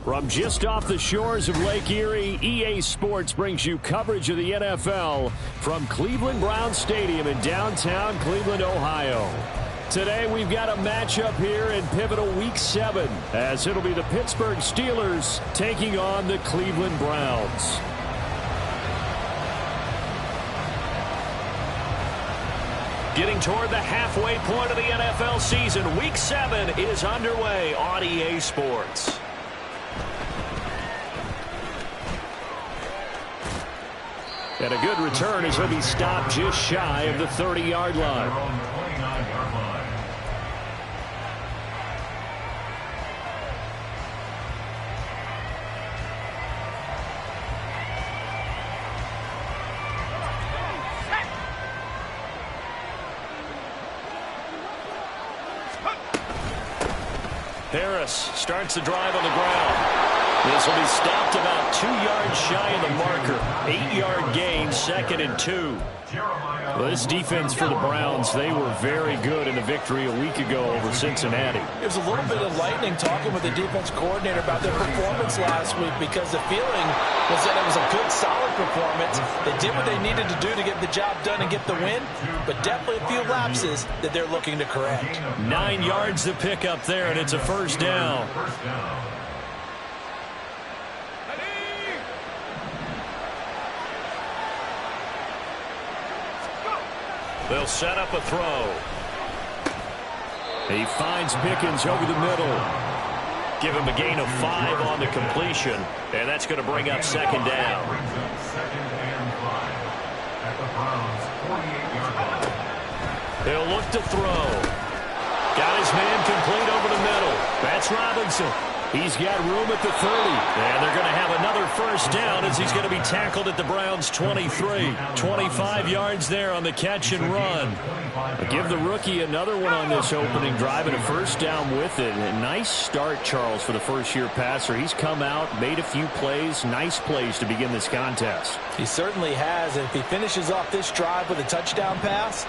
From just off the shores of Lake Erie, EA Sports brings you coverage of the NFL from Cleveland Browns Stadium in downtown Cleveland, Ohio. Today we've got a matchup here in pivotal Week 7, as it'll be the Pittsburgh Steelers taking on the Cleveland Browns. Getting toward the halfway point of the NFL season, Week 7 is underway on EA Sports. And a good return as he'll be stopped just shy of the 30-yard line. Harris starts the drive on the ground. This will be stopped about 2 yards shy of the marker. 8-yard gain, 2nd and 2. Well, this defense for the Browns, they were very good in a victory a week ago over Cincinnati. It was a little bit of lightning talking with the defense coordinator about their performance last week, because the feeling was that it was a good, solid performance. They did what they needed to do to get the job done and get the win, but definitely a few lapses that they're looking to correct. 9 yards to pick up there, and it's a first down. They'll set up a throw. He finds Pickens over the middle. Give him a gain of 5 on the completion, and that's going to bring up 2nd down. They'll look to throw. Got his man complete over the middle. That's Robinson. He's got room at the 30. And they're going to have another first down as he's going to be tackled at the Browns' 23. 25 yards there on the catch and run. Give the rookie another one on this opening drive and a first down with it. A nice start, Charles, for the first-year passer. He's come out, made a few plays, nice plays to begin this contest. He certainly has. And if he finishes off this drive with a touchdown pass,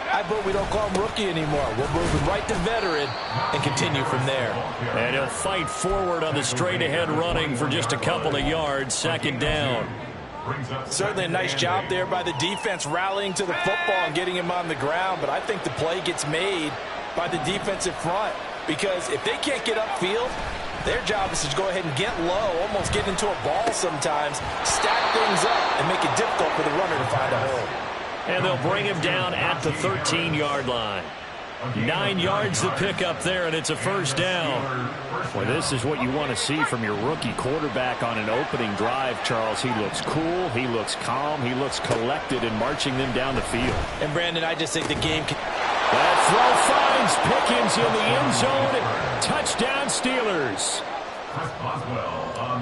I bet we don't call him rookie anymore. We'll move him right to veteran and continue from there. And he'll fight forward on the straight-ahead running for just a couple of yards. 2nd down. Certainly a nice job there by the defense rallying to the football and getting him on the ground. But I think the play gets made by the defensive front, because if they can't get upfield, their job is to go ahead and get low, almost get into a ball sometimes, stack things up, and make it difficult for the runner to find a hole. And they'll bring him down at the 13-yard line. 9 yards to pick up there, and it's a first down. Well, this is what you want to see from your rookie quarterback on an opening drive, Charles. He looks cool, he looks calm, he looks collected in marching them down the field. And, Brandon, I just think the game can... That throw finds Pickens in the end zone. Touchdown, Steelers.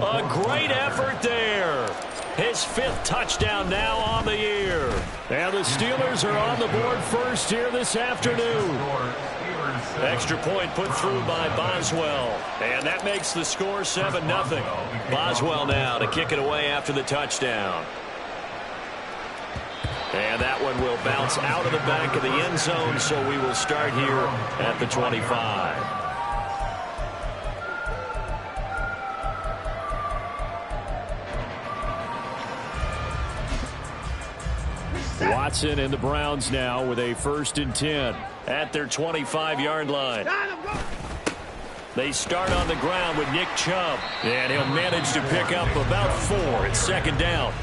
A great effort there. His 5th touchdown now on the year. And the Steelers are on the board first here this afternoon. Extra point put through by Boswell. And that makes the score 7-0. Boswell now to kick it away after the touchdown. And that one will bounce out of the back of the end zone, so we will start here at the 25. Watson and the Browns now with a 1st and 10 at their 25-yard line. They start on the ground with Nick Chubb, and he'll manage to pick up about 4 at 2nd down.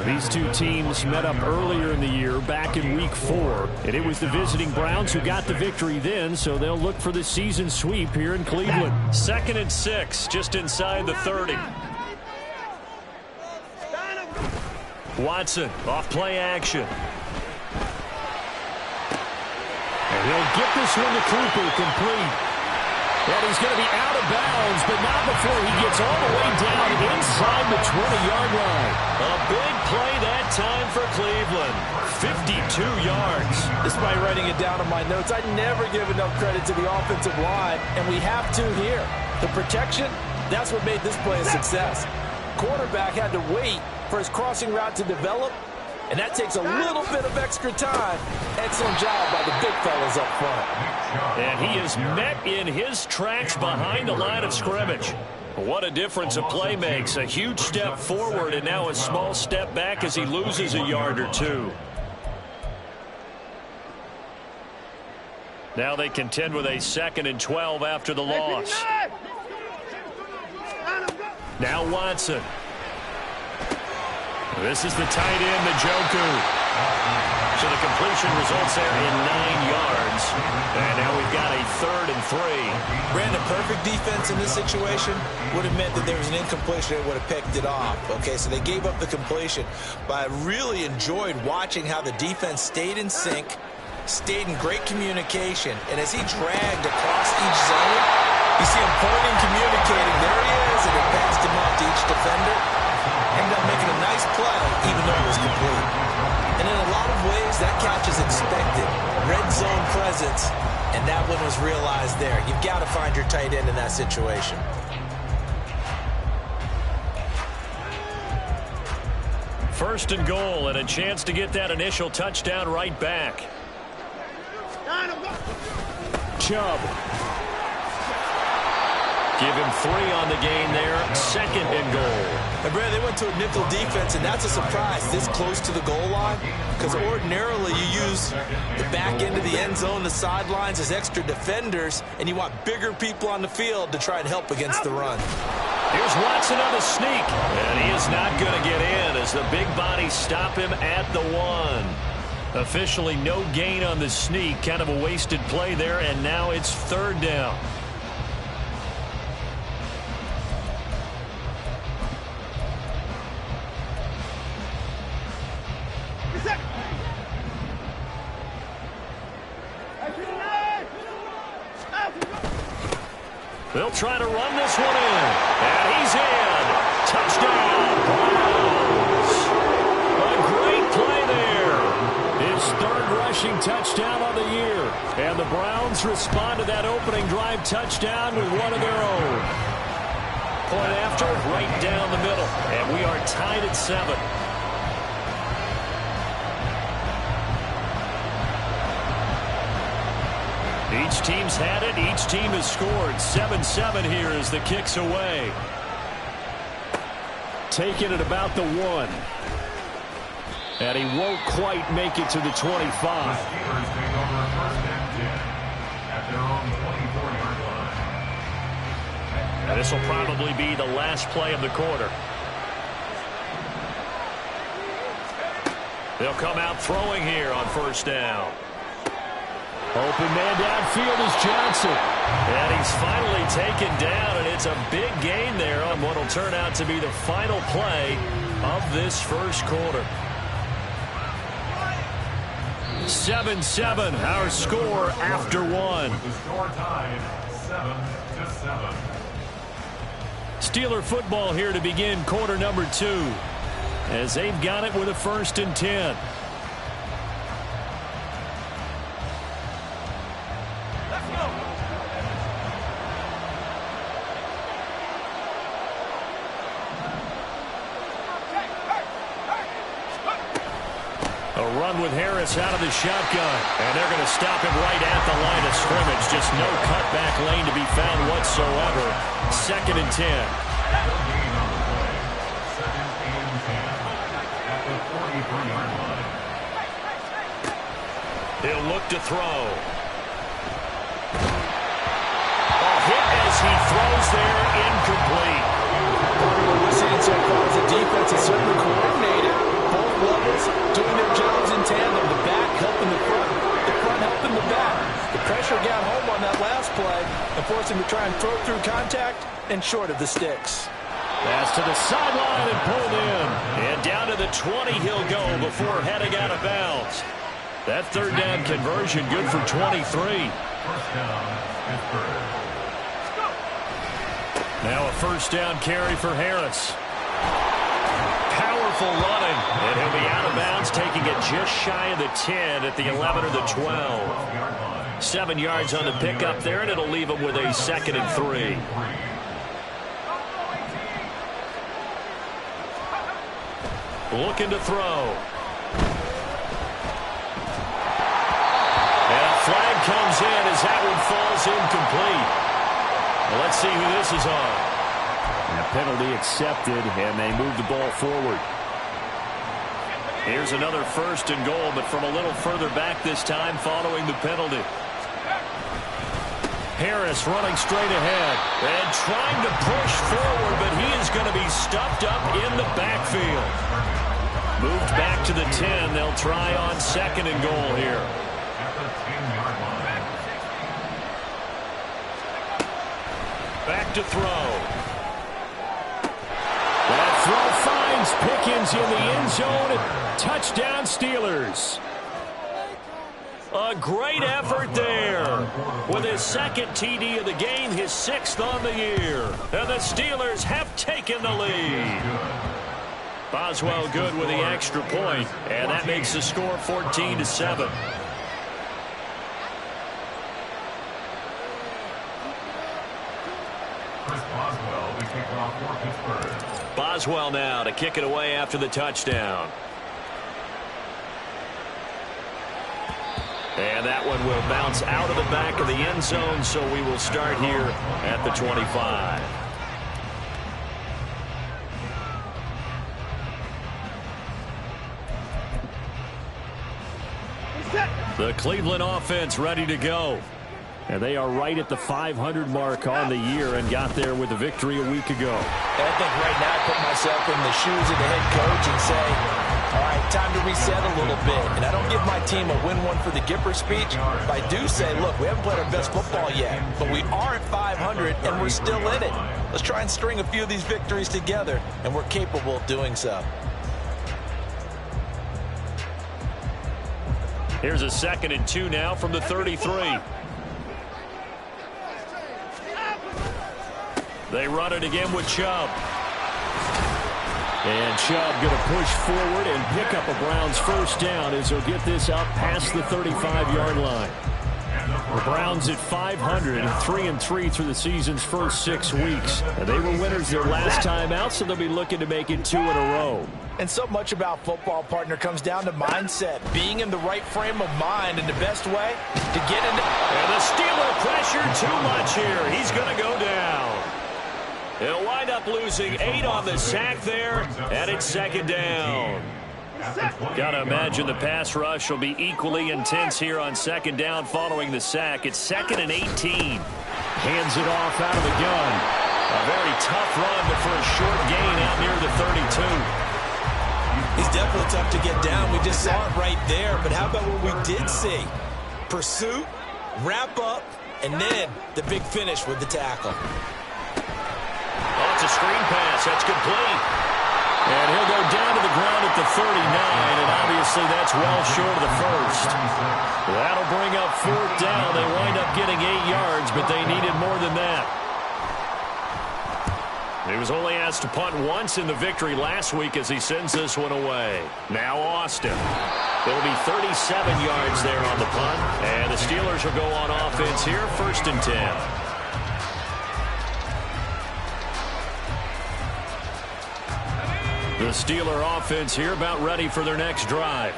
These two teams met up earlier in the year, back in Week 4, and it was the visiting Browns who got the victory then, so they'll look for the season sweep here in Cleveland. 2nd and 6, just inside the 30. Watson off play action. And he'll get this one to Cooper complete. And he's going to be out of bounds, but not before he gets all the way down inside the 20-yard line. A big play that time for Cleveland. 52 yards. Despite writing it down in my notes, I never give enough credit to the offensive line, and we have to here. The protection, that's what made this play a success. Quarterback had to wait for his crossing route to develop, and that takes a little bit of extra time. Excellent job by the big fellas up front. And he is met in his tracks behind the line of scrimmage. What a difference a play makes. A huge step forward and now a small step back as he loses a yard or two. Now they contend with a 2nd and 12 after the loss. Now Watson. This is the tight end, Njoku. So the completion results there in 9 yards. And now we've got a 3rd and 3. Brandon, perfect defense in this situation would have meant that there was an incompletion that would have picked it off. Okay, so they gave up the completion. But I really enjoyed watching how the defense stayed in sync, stayed in great communication. And as he dragged across each zone, you see him pointing, communicating. There he is, and it passed him off to each defender. Ended up making a nice play, even though it was complete. And in a lot of ways, that catch is expected. Red zone presence, and that one was realized there. You've got to find your tight end in that situation. First and goal, and a chance to get that initial touchdown right back. Chubb. Give him 3 on the gain there. 2nd and goal. And Brad, they went to a nickel defense, and that's a surprise this close to the goal line, because ordinarily you use the back end of the end zone, the sidelines as extra defenders, and you want bigger people on the field to try and help against the run. Here's Watson on the sneak, and he is not going to get in as the big bodies stop him at the 1. Officially no gain on the sneak, kind of a wasted play there, and now it's 3rd down. They'll try to run this one in. And he's in. Touchdown, Browns. A great play there. His 3rd rushing touchdown of the year. And the Browns respond to that opening drive touchdown with one of their own. Point after, right down the middle. And we are tied at 7. Each team's had it. Each team has scored. 7-7 here as the kick's away. Taken at about the 1. And he won't quite make it to the 25. And this will probably be the last play of the quarter. They'll come out throwing here on 1st down. Open man downfield is Johnson. And he's finally taken down, and it's a big gain there on what will turn out to be the final play of this first quarter. 7-7, our score after 1. The score tied 7-7. Steeler football here to begin quarter number 2, as they've got it with a 1st and 10. With Harris out of the shotgun, and they're going to stop him right at the line of scrimmage. Just no cutback lane to be found whatsoever. 2nd and 10. He'll look to throw. A hit as he throws there, incomplete. What we're seeing so far is the defense is certainly coordinated. Both levels doing their jobs in tandem. The back helping the front helping the back. The pressure got home on that last play and forced him to try and throw through contact and short of the sticks. Pass to the sideline and pulled in. And down to the 20 he'll go before heading out of bounds. That 3rd down conversion good for 23. First down, Pittsburgh. Now a first down carry for Harris. Powerful running, and he'll be out of bounds, taking it just shy of the 10 at the 11 or the 12. 7 yards on the pickup there, and it'll leave him with a 2nd and 3. Looking to throw. And a flag comes in as that one falls incomplete. Well, let's see who this is on. And a penalty accepted, and they move the ball forward. Here's another 1st and goal, but from a little further back this time following the penalty. Harris running straight ahead and trying to push forward, but he is going to be stuffed up in the backfield. Moved back to the 10. They'll try on 2nd and goal here. Back to throw. That throw finds Pickens in the end zone. Touchdown Steelers. A great effort there. With his 2nd TD of the game, his 6th on the year. And the Steelers have taken the lead. Boswell good with the extra point, and that makes the score 14-7. Boswell now to kick it away after the touchdown. And that one will bounce out of the back of the end zone, so we will start here at the 25. The Cleveland offense ready to go. And they are right at the 500 mark on the year and got there with a victory a week ago. And I think right now I put myself in the shoes of the head coach and say, all right, time to reset a little bit. And I don't give my team a win one for the Gipper speech, but I do say, look, we haven't played our best football yet, but we are at 500 and we're still in it. Let's try and string a few of these victories together, and we're capable of doing so. Here's a 2nd and 2 now from the 33. They run it again with Chubb. And Chubb going to push forward and pick up a Browns first down as he'll get this out past the 35-yard line. The Browns at 500, 3-3 through the season's first 6 weeks. And they were winners their last time out, so they'll be looking to make it 2 in a row. And so much about football, partner, comes down to mindset. Being in the right frame of mind, and the best way to get into... And the Steeler pressure too much here. He's going to go down. He'll wind up losing 8 on the sack there, and it's 2nd down. Got to imagine the pass rush will be equally intense here on 2nd down following the sack. It's 2nd and 18. Hands it off out of the gun. A very tough run, but for a short gain out near the 32. He's definitely tough to get down. We just saw it right there, but how about what we did see? Pursuit, wrap up, and then the big finish with the tackle. Oh, it's a screen pass. That's complete. And he'll go down to the ground at the 39, and obviously that's well short of the first. That'll bring up 4th down. They wind up getting 8 yards, but they needed more than that. He was only asked to punt once in the victory last week as he sends this one away. Now Austin. There'll be 37 yards there on the punt, and the Steelers will go on offense here, 1st and 10. The Steeler offense here about ready for their next drive.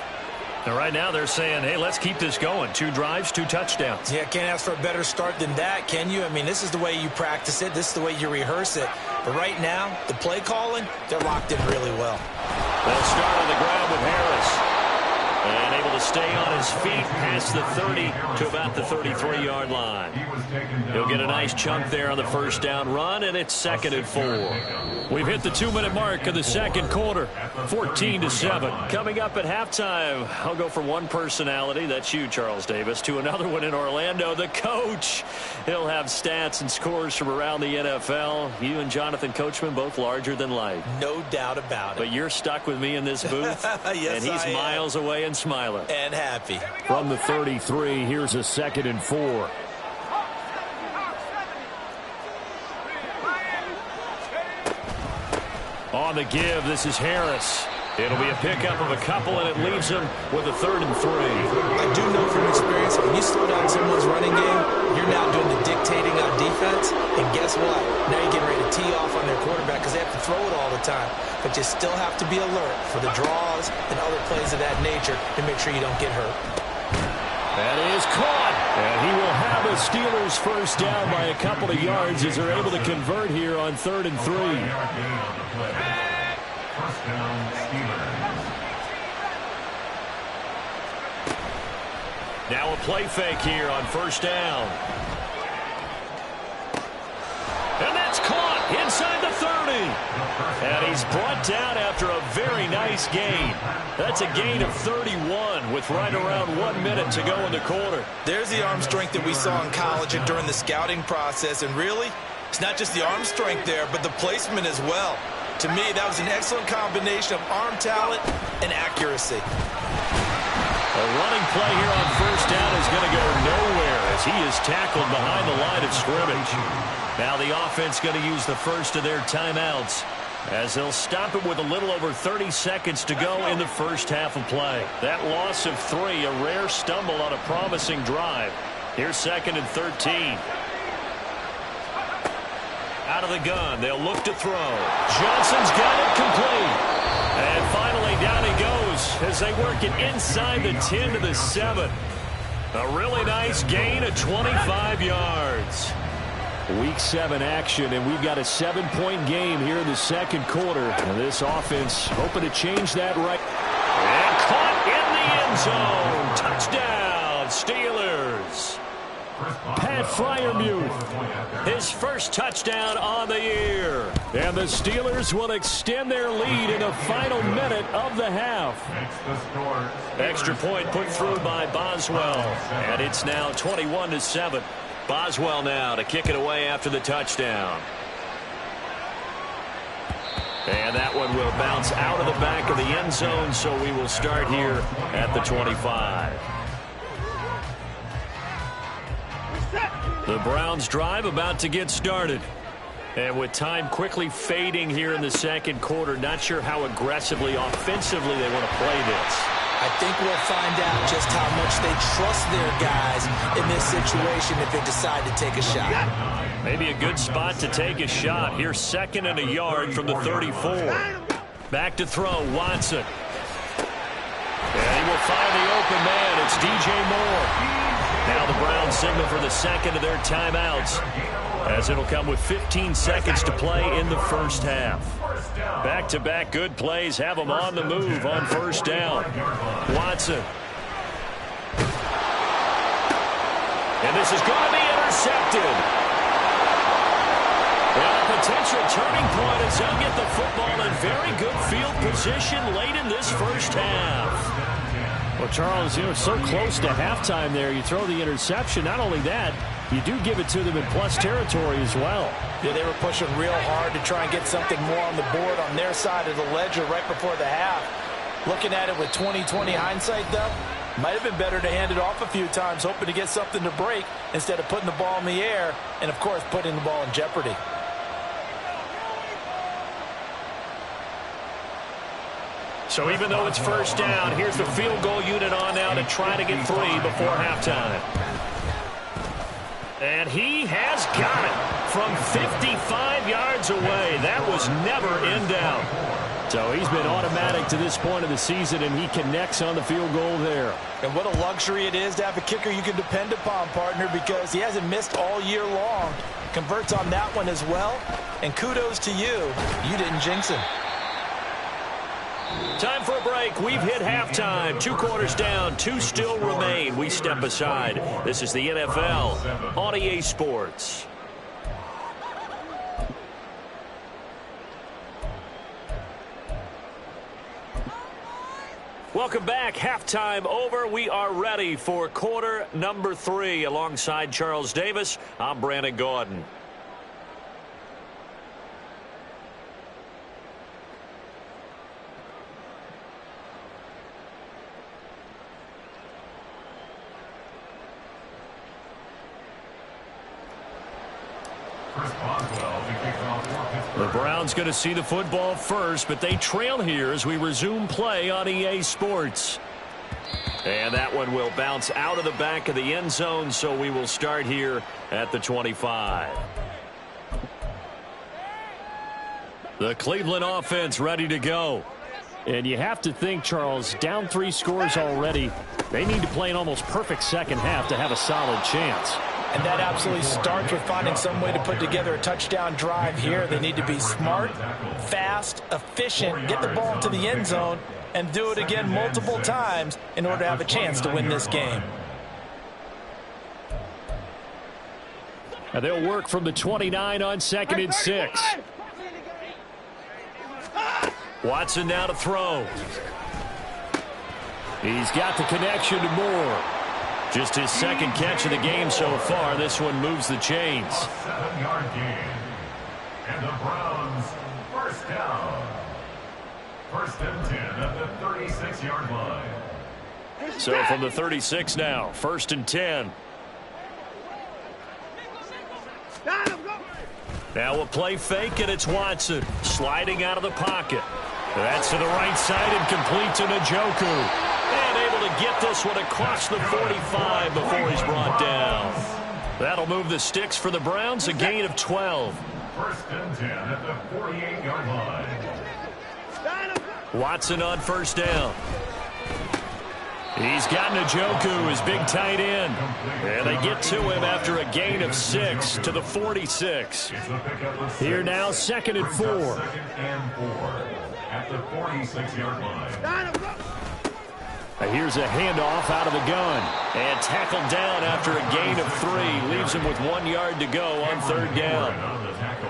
And right now they're saying, hey, let's keep this going. 2 drives, 2 touchdowns. Yeah, can't ask for a better start than that, can you? I mean, this is the way you practice it. This is the way you rehearse it. But right now, the play calling, they're locked in really well. They'll start on the ground with Harris. And able to stay on his feet past the 30 to about the 33-yard line. He'll get a nice chunk there on the first down run, and it's 2nd and 4. We've hit the 2-minute mark of the 2nd quarter, 14-7. Coming up at halftime, I'll go from one personality, that's you, Charles Davis, to another one in Orlando, the coach. He'll have stats and scores from around the NFL. You and Jonathan Coachman, both larger than life. No doubt about it. But you're stuck with me in this booth, yes, and he's miles away and smiling. And happy. From the 33, here's a 2nd and 4. On the give, this is Harris. It'll be a pickup of a couple, and it leaves him with a 3rd and 3. I do know from experience, when you slow down someone's running game, you're now doing the dictating on defense, and guess what? Now you're getting ready to tee off on their quarterback because they have to throw it all the time. But you still have to be alert for the draws and other plays of that nature to make sure you don't get hurt. That is caught, and he will have the Steelers first down by a couple of yards as they're able to convert here on 3rd and 3. First down, Steelers. Now a play fake here on 1st down. And that's caught inside the 30. And he's brought down after a very nice gain. That's a gain of 31 with right around 1 minute to go in the quarter. There's the arm strength that we saw in college and during the scouting process. And really, it's not just the arm strength there, but the placement as well. To me, that was an excellent combination of arm talent and accuracy. A running play here on 1st down is going to go nowhere as he is tackled behind the line of scrimmage. Now the offense going to use the first of their timeouts as they'll stop it with a little over 30 seconds to go in the first half of play. That loss of 3, a rare stumble on a promising drive. Here's 2nd and 13. Out of the gun, they'll look to throw. Johnson's got it complete. And finally down he goes as they work it inside the 10 to the 7. A really nice gain of 25 yards. Week 7 action, and we've got a 7-point game here in the second quarter. And this offense hoping to change that right. And caught in the end zone. Touchdown, Steelers. Pat Freiermuth, his first touchdown on the year. And the Steelers will extend their lead in the final minute of the half. Extra point put through by Boswell. And it's now 21-7. Boswell now to kick it away after the touchdown. And that one will bounce out of the back of the end zone, so we will start here at the 25. The Browns drive about to get started. And with time quickly fading here in the second quarter, not sure how aggressively, offensively they want to play this. I think we'll find out just how much they trust their guys in this situation if they decide to take a shot. Maybe a good spot to take a shot. Here's 2nd and a yard from the 34. Back to throw, Watson. And he will find the open man. It's DJ Moore. Now the Browns signal for the second of their timeouts as it'll come with 15 seconds to play in the first half. Back-to-back good plays have them on the move on 1st down. Watson. And this is going to be intercepted. Well, a potential turning point as they'll get the football in very good field position late in this first half. Well, Charles, so close to halftime there. You throw the interception. Not only that, you do give it to them in plus territory as well. Yeah, they were pushing real hard to try and get something more on the board on their side of the ledger right before the half. Looking at it with 20/20 hindsight, though, might have been better to hand it off a few times, hoping to get something to break instead of putting the ball in the air and, of course, putting the ball in jeopardy. So even though it's 1st down, here's the field goal unit on now to try to get 3 before halftime. And he has got it from 55 yards away. That was never in doubt. So he's been automatic to this point of the season, and he connects on the field goal there. And what a luxury it is to have a kicker you can depend upon, partner, because he hasn't missed all year long. Converts on that one as well. And kudos to you. You didn't jinx him. Time for a break. We've hit halftime. 2 quarters down. 2 still remain. We step aside. This is the NFL on EA Sports. Welcome back. Halftime over. We are ready for quarter number 3. Alongside Charles Davis, I'm Brandon Gaudin. Chris Boswell to kick off for Pittsburgh. The Browns going to see the football first, but they trail here as we resume play on EA Sports. And that one will bounce out of the back of the end zone, so we will start here at the 25. The Cleveland offense ready to go. And you have to think, Charles, down 3 scores already. They need to play an almost perfect second half to have a solid chance. And that absolutely starts with finding some way to put together a touchdown drive here. They need to be smart, fast, efficient, get the ball to the end zone, and do it again multiple times in order to have a chance to win this game. Now they'll work from the 29 on 2nd and 6. Watson now to throw. He's got the connection to Moore. Just his second catch of the game so far. This one moves the chains. 7-yard gain. And the Browns first down. First and 10 at the 36-yard line. So from the 36 now, 1st and 10. Now a play fake, and it's Watson sliding out of the pocket. That's to the right side and complete to Njoku. And able to get this one across the 45 before he's brought down. That'll move the sticks for the Browns, a gain of 12. First and 10 at the 48-yard line. Watson on first down. He's got Njoku, his big tight end. And they get to him after a gain of 6 to the 46. Here now, 2nd and 4. 2nd and 4 at the 46-yard line. Here's a handoff out of the gun. And tackled down after a gain of 3. Leaves him with 1 yard to go on 3rd down.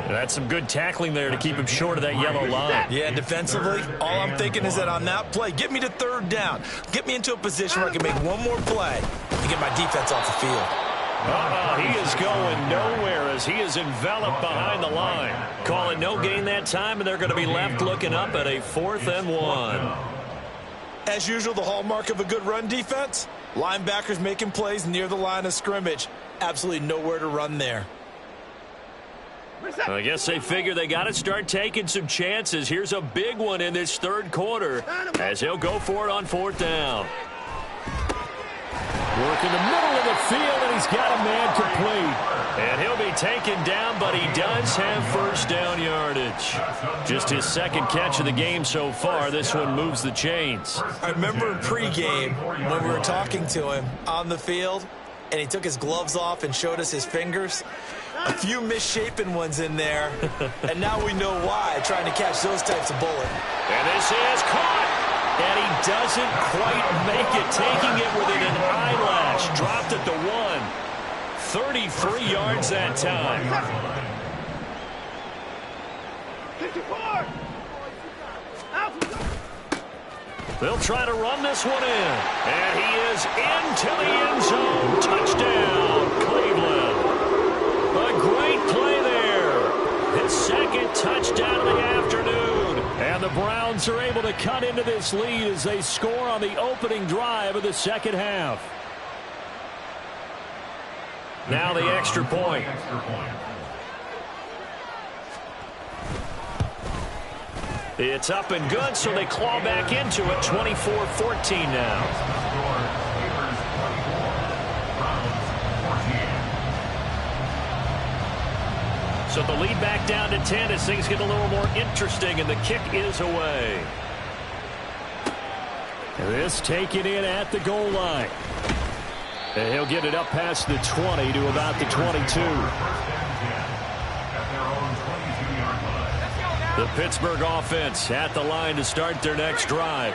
That's some good tackling there to keep him short of that yellow line. Yeah, defensively, all I'm thinking is that on that play, get me to 3rd down. Get me into a position where I can make one more play and get my defense off the field. He is going nowhere as he is enveloped behind the line. Call it no gain that time, and they're going to be left looking up at a 4th and 1. As usual, the hallmark of a good run defense, linebackers making plays near the line of scrimmage. Absolutely nowhere to run there. I guess they figure they got to start taking some chances. Here's a big one in this 3rd quarter as he'll go for it on 4th down. Work in the middle of the field, and he's got a man complete. And he'll be taken down, but he does have 1st down yardage. Just his 2nd catch of the game so far. This one moves the chains. I remember in pregame when we were talking to him on the field, and he took his gloves off and showed us his fingers. A few misshapen ones in there, and now we know why, trying to catch those types of bullets. And this is caught. And he doesn't quite make it, taking it within an eyelash. Dropped at the 1. 33 yards that time. They'll try to run this one in. And he is into the end zone. Touchdown, Cleveland. A great play there. His 2nd touchdown of the afternoon. And the Browns are able to cut into this lead as they score on the opening drive of the 2nd half. Now the extra point. It's up and good, so they claw back into it. 24-14 now. So the lead back down to 10 as things get a little more interesting, and the kick is away. This taken in at the goal line. And he'll get it up past the 20 to about the 22. The Pittsburgh offense at the line to start their next drive.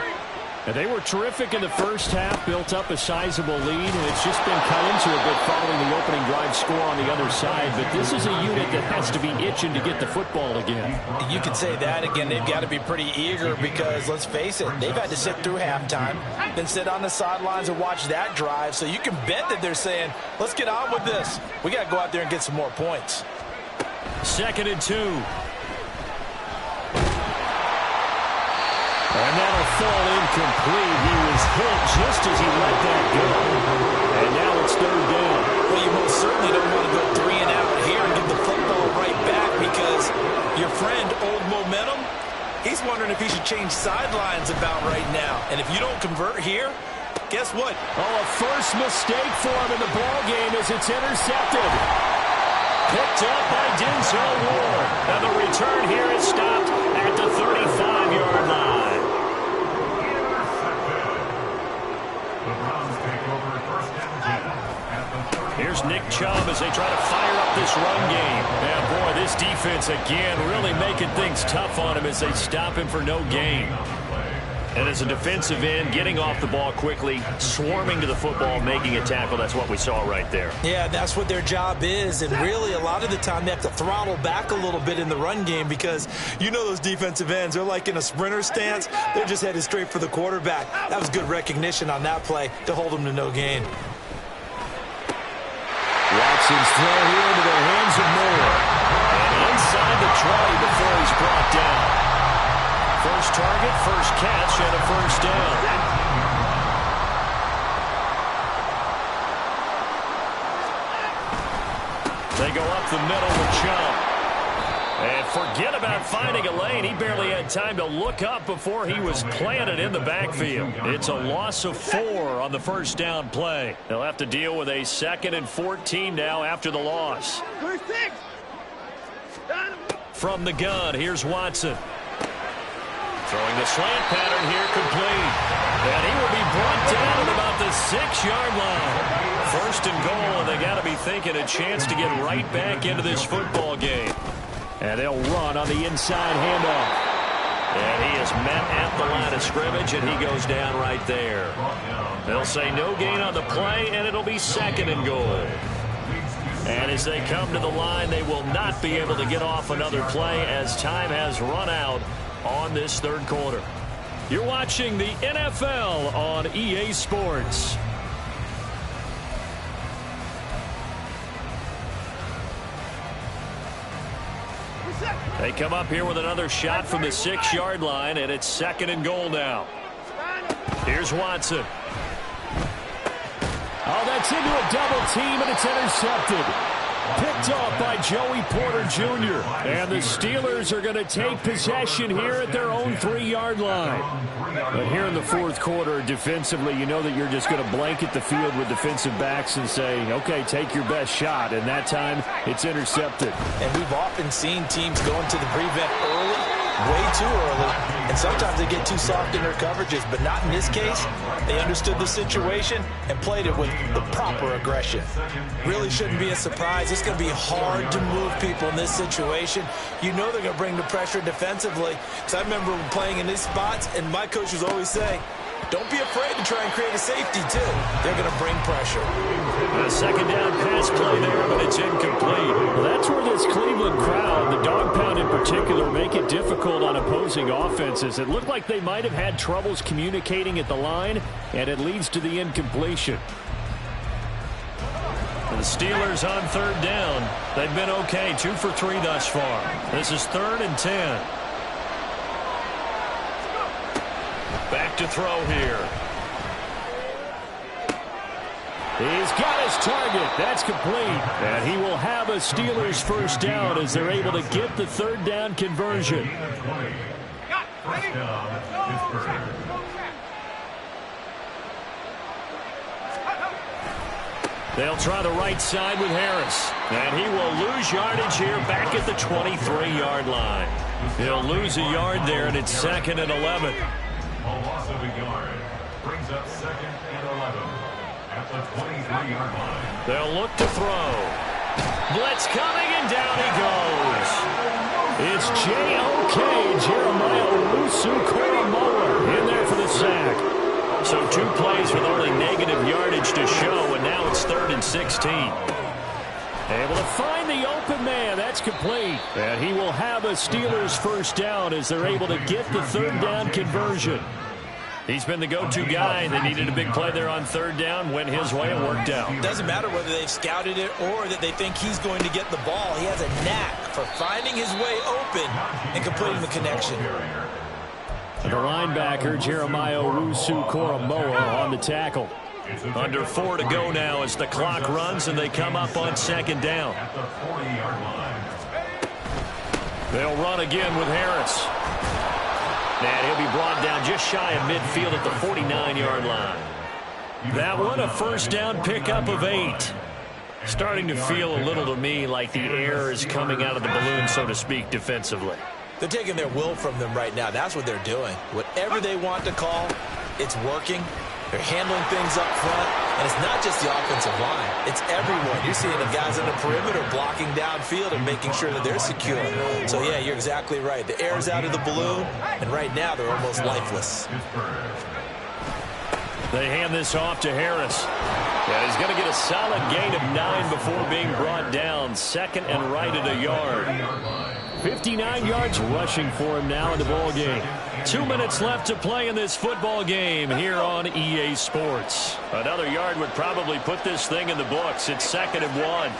And they were terrific in the first half, built up a sizable lead, and it's just been cut into a bit following the opening drive score on the other side. But this is a unit that has to be itching to get the football again. You could say that again. They've got to be pretty eager because, let's face it, they've had to sit through halftime, then sit on the sidelines and watch that drive. So you can bet that they're saying, let's get on with this. We got to go out there and get some more points. 2nd and 2. And that'll fall incomplete. He was hit just as he let that go. And now it's 3rd down. Well, you most certainly don't want to go 3 and out here and give the football right wondering if he should change sidelines about right now. And if you don't convert here, guess what? Oh, a first mistake for him in the ball game as it's intercepted. Picked up by Denzel Ward. And the return here is stopped at the 35-yard line. The Browns take over first and 10 at the 30. Here's Nick Chubb as they try to fire up this run game. Yeah, boy, this defense again really making things tough on him as they stop him for no gain. And as a defensive end, getting off the ball quickly, swarming to the football, making a tackle, that's what we saw right there. Yeah, that's what their job is. And really, a lot of the time, they have to throttle back a little bit in the run game because you know those defensive ends, they're like in a sprinter stance. They're just headed straight for the quarterback. That was good recognition on that play to hold them to no gain. Watson's throw here into the hands of Moore. And inside the 20 before he's brought down. First target, first catch, and a first down. They go up the middle with Chubb. And forget about finding a lane. He barely had time to look up before he was planted in the backfield. It's a loss of 4 on the first down play. They'll have to deal with a 2nd and 14 now after the loss. From the gun, here's Watson. Throwing the slant pattern here complete. And he will be brought down at about the 6-yard line. First and goal, and they got to be thinking a chance to get right back into this football game. And they'll run on the inside handoff. And he is met at the line of scrimmage, and he goes down right there. They'll say no gain on the play, and it'll be 2nd and goal. And as they come to the line, they will not be able to get off another play as time has run out on this third quarter. You're watching the NFL on EA Sports. They come up here with another shot from the 6-yard line, and it's 2nd and goal now. Here's Watson. Oh, that's into a double team, and it's intercepted. Picked off by Joey Porter Jr. And the Steelers are going to take possession here at their own 3-yard line. But here in the fourth quarter, defensively, you know that you're just going to blanket the field with defensive backs and say, okay, take your best shot. And that time, it's intercepted. And we've often seen teams go into the prevent early, way too early, and sometimes they get too soft in their coverages, but not in this case. They understood the situation and played it with the proper aggression. Really shouldn't be a surprise. It's going to be hard to move people in this situation. You know they're going to bring the pressure defensively. Because I remember playing in these spots, and my coaches always say, don't be afraid to try and create a safety, too. They're going to bring pressure. A 2nd down pass play there, but it's incomplete. Well, that's where this Cleveland crowd, the dog pound in particular, make it difficult on opposing offenses. It looked like they might have had troubles communicating at the line, and it leads to the incompletion. The Steelers on 3rd down. They've been okay, 2 for 3 thus far. This is 3rd and 10. Back to throw here. He's got his target. That's complete. And he will have a Steelers first down as they're able to get the 3rd down conversion. First down, Pittsburgh. They'll try the right side with Harris. And he will lose yardage here back at the 23-yard line. He'll lose a yard there, and it's 2nd and 11. A loss of a yard brings up 2nd and 11 at the 23-yard line. They'll look to throw. Blitz coming, and down he goes. It's J.O.K. Jeremiah Owusu-Koramoah in there for the sack. So 2 plays with only negative yardage to show, and now it's 3rd and 16. Able to find the open man. That's complete. And he will have a Steelers first down as they're able to get the 3rd down conversion. He's been the go-to guy. They needed a big play there on 3rd down. Went his way. It worked out. Doesn't matter whether they've scouted it or that they think he's going to get the ball. He has a knack for finding his way open and completing the connection. The linebacker, Jeremiah Owusu-Koramoah, on the tackle. Under 4 to go now as the clock runs, and they come up on 2nd down. At the 40-yard line. They'll run again with Harris. And he'll be brought down just shy of midfield at the 49-yard line. That one, a first down pickup of 8. Starting to feel a little to me like the air is coming out of the balloon, so to speak, defensively. They're taking their will from them right now. That's what they're doing. Whatever they want to call, it's working. They're handling things up front. And it's not just the offensive line. It's everyone. You're seeing the guys on the perimeter blocking downfield and making sure that they're secure. So, yeah, you're exactly right. The air's out of the balloon, and right now they're almost lifeless. They hand this off to Harris. And he's going to get a solid gain of 9 before being brought down. Second and right at a yard. 59 yards rushing for him now in the ball game. 2 minutes left to play in this football game here on EA Sports. Another yard would probably put this thing in the books. It's 2nd and 1.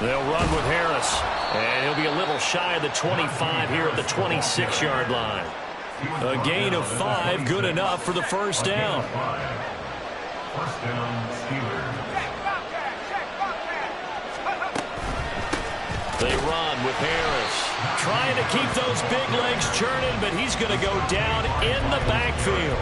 They'll run with Harris. And he'll be a little shy of the 25 here at the 26-yard line. A gain of 5, good enough for the first down. First down, Steelers. They run with Harris. Trying to keep those big legs churning, but he's going to go down in the backfield.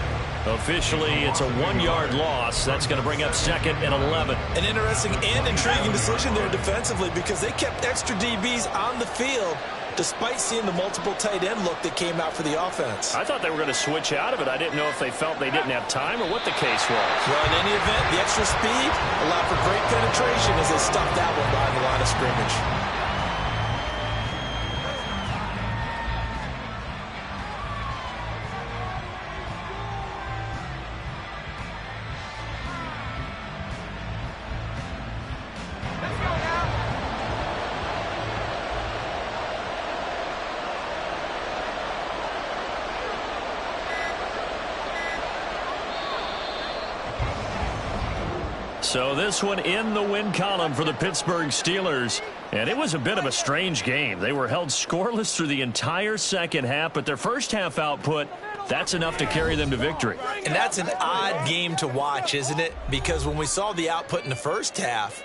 Officially, it's a 1-yard loss. That's going to bring up 2nd and 11. An interesting and intriguing decision there defensively because they kept extra DBs on the field despite seeing the multiple tight end look that came out for the offense. I thought they were going to switch out of it. I didn't know if they felt they didn't have time or what the case was. Well, in any event, the extra speed allowed for great penetration as they stuffed that one behind the line of scrimmage. So this one in the win column for the Pittsburgh Steelers. And it was a bit of a strange game. They were held scoreless through the entire second half, but their first half output, that's enough to carry them to victory. And that's an odd game to watch, isn't it? Because when we saw the output in the first half,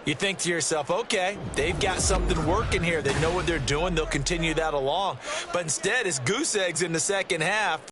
you think to yourself, okay, they've got something working here. They know what they're doing. They'll continue that along. But instead, it's goose eggs in the second half.